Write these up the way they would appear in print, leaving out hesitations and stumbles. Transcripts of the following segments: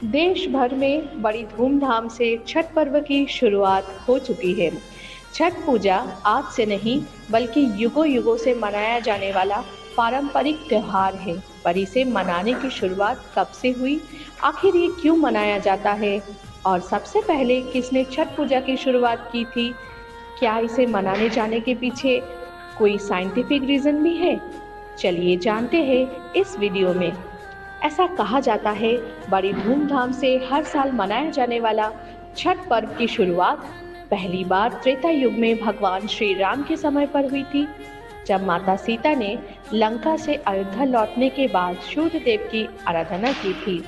देश भर में बड़ी धूमधाम से छठ पर्व की शुरुआत हो चुकी है। छठ पूजा आज से नहीं बल्कि युगों युगों से मनाया जाने वाला पारंपरिक त्योहार है। पर इसे मनाने की शुरुआत कब से हुई, आखिर ये क्यों मनाया जाता है और सबसे पहले किसने छठ पूजा की शुरुआत की थी? क्या इसे मनाने जाने के पीछे कोई साइंटिफिक रीज़न भी है? चलिए जानते हैं इस वीडियो में। ऐसा कहा जाता है बड़ी धूमधाम से हर साल मनाया जाने वाला छठ पर्व की शुरुआत पहली बार त्रेता युग में भगवान श्री राम के समय पर हुई थी, जब माता सीता ने लंका से अयोध्या लौटने के बाद सूर्य देव की आराधना की थी।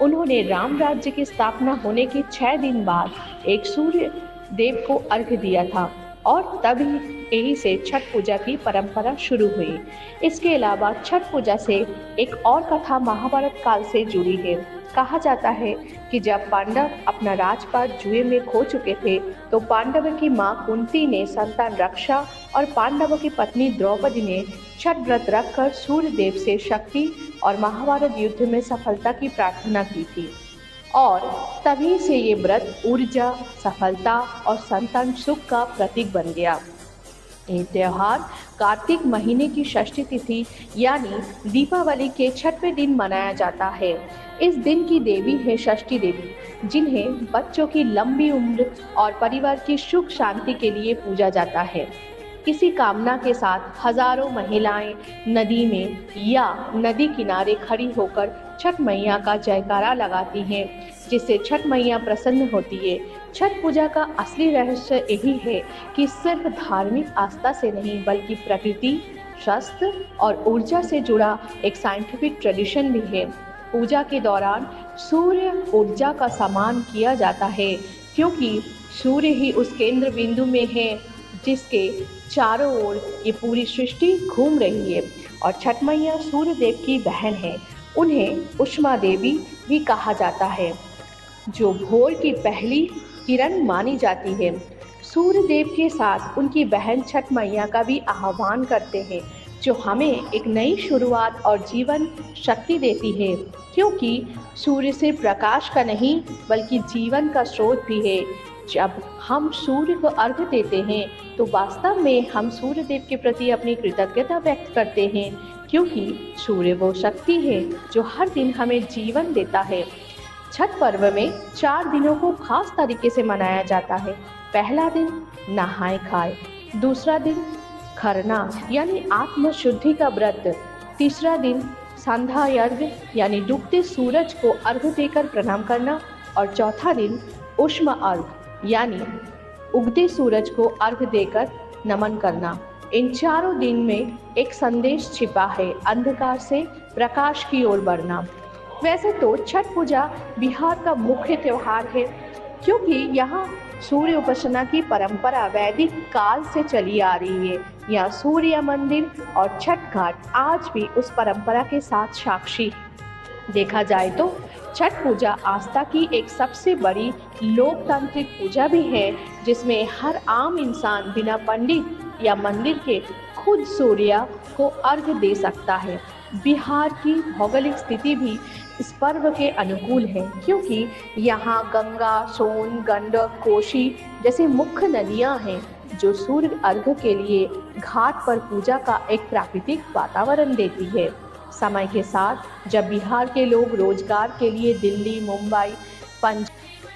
उन्होंने राम राज्य की स्थापना होने के 6 दिन बाद एक सूर्य देव को अर्घ्य दिया था और तभी यही से छठ पूजा की परंपरा शुरू हुई। इसके अलावा छठ पूजा से एक और कथा महाभारत काल से जुड़ी है। कहा जाता है कि जब पांडव अपना राजपाट जुए में खो चुके थे, तो पांडवों की मां कुंती ने संतान रक्षा और पांडवों की पत्नी द्रौपदी ने छठ व्रत रखकर सूर्य देव से शक्ति और महाभारत युद्ध में सफलता की प्रार्थना की थी। और तभी से ये व्रत ऊर्जा, सफलता और संतान सुख का प्रतीक बन गया। ये त्योहार कार्तिक महीने की षष्ठी तिथि यानी दीपावली के छठवें दिन मनाया जाता है। इस दिन की देवी है षष्ठी देवी, जिन्हें बच्चों की लंबी उम्र और परिवार की सुख शांति के लिए पूजा जाता है। किसी कामना के साथ हजारों महिलाएं नदी में या नदी किनारे खड़ी होकर छठ मैया का जयकारा लगाती हैं, जिससे छठ मैया प्रसन्न होती है। छठ पूजा का असली रहस्य यही है कि सिर्फ धार्मिक आस्था से नहीं बल्कि प्रकृति, शस्त्र और ऊर्जा से जुड़ा एक साइंटिफिक ट्रेडिशन भी है। पूजा के दौरान सूर्य ऊर्जा का सम्मान किया जाता है, क्योंकि सूर्य ही उस केंद्र बिंदु में है जिसके चारों ओर ये पूरी सृष्टि घूम रही है। और छठ मैया सूर्य देव की बहन है। उन्हें उष्मा देवी भी कहा जाता है, जो भोर की पहली किरण मानी जाती है। सूर्य देव के साथ उनकी बहन छठ मैया का भी आह्वान करते हैं, जो हमें एक नई शुरुआत और जीवन शक्ति देती है, क्योंकि सूर्य से प्रकाश का नहीं बल्कि जीवन का स्रोत भी है। जब हम सूर्य को अर्घ्य देते हैं तो वास्तव में हम सूर्य देव के प्रति अपनी कृतज्ञता व्यक्त करते हैं, क्योंकि सूर्य वो शक्ति है जो हर दिन हमें जीवन देता है। छठ पर्व में 4 दिनों को खास तरीके से मनाया जाता है। पहला दिन नहाए खाए, दूसरा दिन खरना यानी आत्म शुद्धि का व्रत, तीसरा दिन संध्या अर्घ्य यानी डूबते सूरज को अर्घ्य देकर प्रणाम करना, और चौथा दिन उष्मा अर्घ्य यानी उगते सूरज को अर्घ्य देकर नमन करना। इन चारों दिन में एक संदेश छिपा है, अंधकार से प्रकाश की ओर बढ़ना। वैसे तो छठ पूजा बिहार का मुख्य त्योहार है, क्योंकि यहाँ सूर्य उपासना की परंपरा वैदिक काल से चली आ रही है। यहाँ सूर्य मंदिर और छठ घाट आज भी उस परंपरा के साथ साक्षी। देखा जाए तो छठ पूजा आस्था की एक सबसे बड़ी लोकतांत्रिक पूजा भी है, जिसमें हर आम इंसान बिना पंडित या मंदिर के खुद सूर्य को अर्घ्य दे सकता है। बिहार की भौगोलिक स्थिति भी इस पर्व के अनुकूल है, क्योंकि यहाँ गंगा, सोन, गंडक, कोसी जैसे मुख्य नदियाँ हैं, जो सूर्य अर्घ्य के लिए घाट पर पूजा का एक प्राकृतिक वातावरण देती है। समय के साथ जब बिहार के लोग रोजगार के लिए दिल्ली, मुंबई, पंजाब